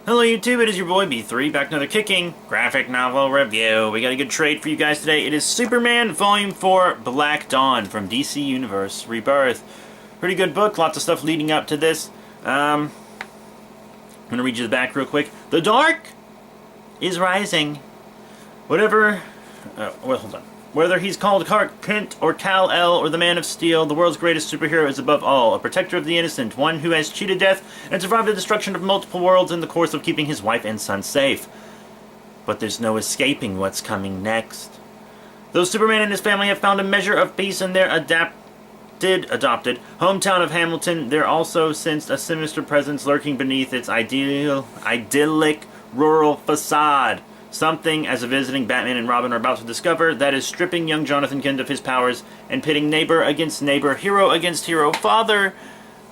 Hello YouTube, it is your boy B3, back another kicking graphic novel review. We got a good trade for you guys today. It is Superman Volume 4 Black Dawn from DC Universe Rebirth. Pretty good book, lots of stuff leading up to this. I'm going to read you the back real quick. The dark is rising. Whatever, hold on. Whether he's called Clark Kent or Kal-El or the Man of Steel, the world's greatest superhero is above all, a protector of the innocent, one who has cheated death and survived the destruction of multiple worlds in the course of keeping his wife and son safe. But there's no escaping what's coming next. Though Superman and his family have found a measure of peace in their adopted hometown of Hamilton, there also sensed a sinister presence lurking beneath its idyllic rural facade. Something, as a visiting Batman and Robin are about to discover, that is stripping young Jonathan Kent of his powers and pitting neighbor against neighbor, hero against hero, father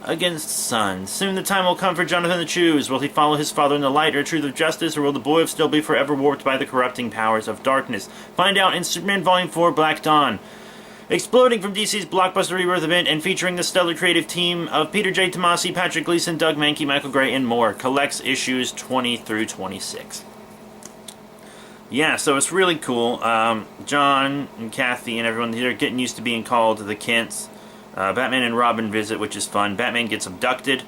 against son. Soon the time will come for Jonathan to choose. Will he follow his father in the light or truth of justice, or will the boy of Steel be forever warped by the corrupting powers of darkness? Find out in Superman Volume 4 Black Dawn. Exploding from DC's blockbuster Rebirth event and featuring the stellar creative team of Peter J. Tomasi, Patrick Gleason, Doug Mahnke, Michael Gray, and more. Collects issues 20 through 26. Yeah, so it's really cool. John and Kathy and everyone, they're getting used to being called the Kents. Batman and Robin visit, which is fun. Batman gets abducted,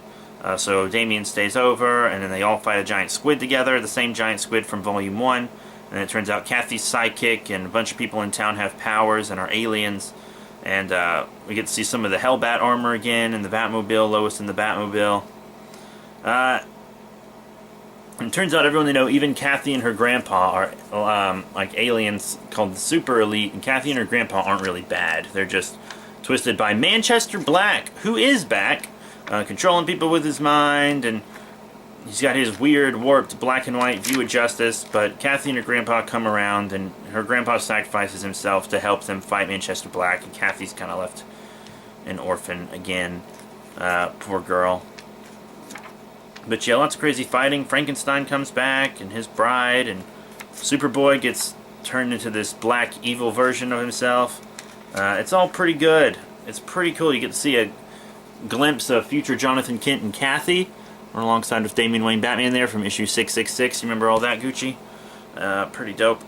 so Damian stays over, and then they all fight a giant squid together, the same giant squid from Volume 1. And it turns out Kathy's sidekick and a bunch of people in town have powers and are aliens. And we get to see some of the Hellbat armor again in the Batmobile, Lois in the Batmobile. And it turns out everyone they know, even Kathy and her grandpa, are like aliens called the Super Elite, and Kathy and her grandpa aren't really bad. They're just twisted by Manchester Black, who is back, controlling people with his mind, and he's got his weird, warped black and white view of justice, but Kathy and her grandpa come around, and her grandpa sacrifices himself to help them fight Manchester Black, and Kathy's kind of left an orphan again. Poor girl. But yeah, lots of crazy fighting. Frankenstein comes back, and his bride, and Superboy gets turned into this black evil version of himself. It's all pretty good. It's pretty cool. You get to see a glimpse of future Jonathan Kent and Kathy. We're alongside with Damian Wayne Batman there from issue 666. You remember all that, Gucci? Pretty dope.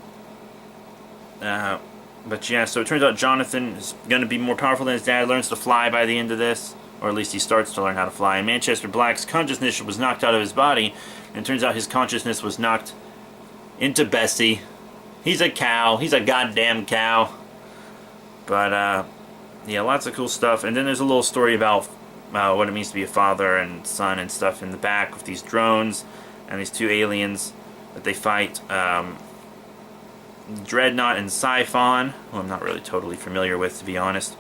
But yeah, so it turns out Jonathan is going to be more powerful than his dad. Learns to fly by the end of this. Or at least he starts to learn how to fly. And Manchester Black's consciousness was knocked out of his body, and it turns out his consciousness was knocked into Bessie. He's a cow. He's a goddamn cow. But, yeah, lots of cool stuff. And then there's a little story about what it means to be a father and son and stuff in the back with these drones and these two aliens that they fight. Dreadnought and Siphon, who I'm not really totally familiar with, to be honest.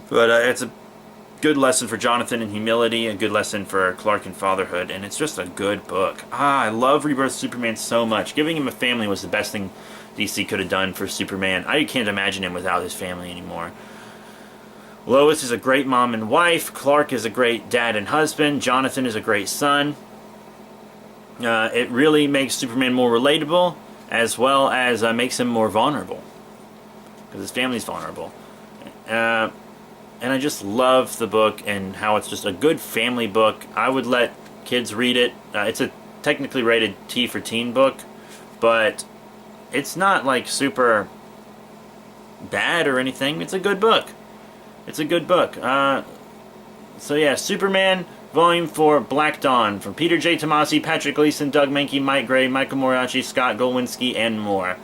But it's a good lesson for Jonathan in humility, a good lesson for Clark in fatherhood, and it's just a good book. I love Rebirth Superman so much. Giving him a family was the best thing DC could have done for Superman. I can't imagine him without his family anymore. Lois is a great mom and wife. Clark is a great dad and husband. Jonathan is a great son. It really makes Superman more relatable, as well as makes him more vulnerable, because his family's vulnerable. And I just love the book and how it's just a good family book. I would let kids read it. It's a technically rated T for teen book, but it's not like super bad or anything. It's a good book. It's a good book. So yeah, Superman Volume 4 Black Dawn from Peter J. Tomasi, Patrick Gleason, Doug Mahnke, Mike Gray, Michael Moriarty, Scott Golwinski, and more.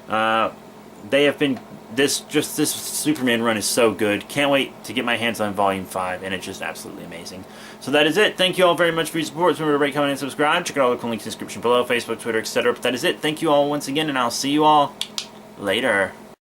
They have been... This Superman run is so good. Can't wait to get my hands on Volume 5, and it's just absolutely amazing. So that is it. Thank you all very much for your support. Remember to rate, comment, and subscribe. Check out all the cool links in the description below, Facebook, Twitter, etc. But that is it. Thank you all once again, and I'll see you all later.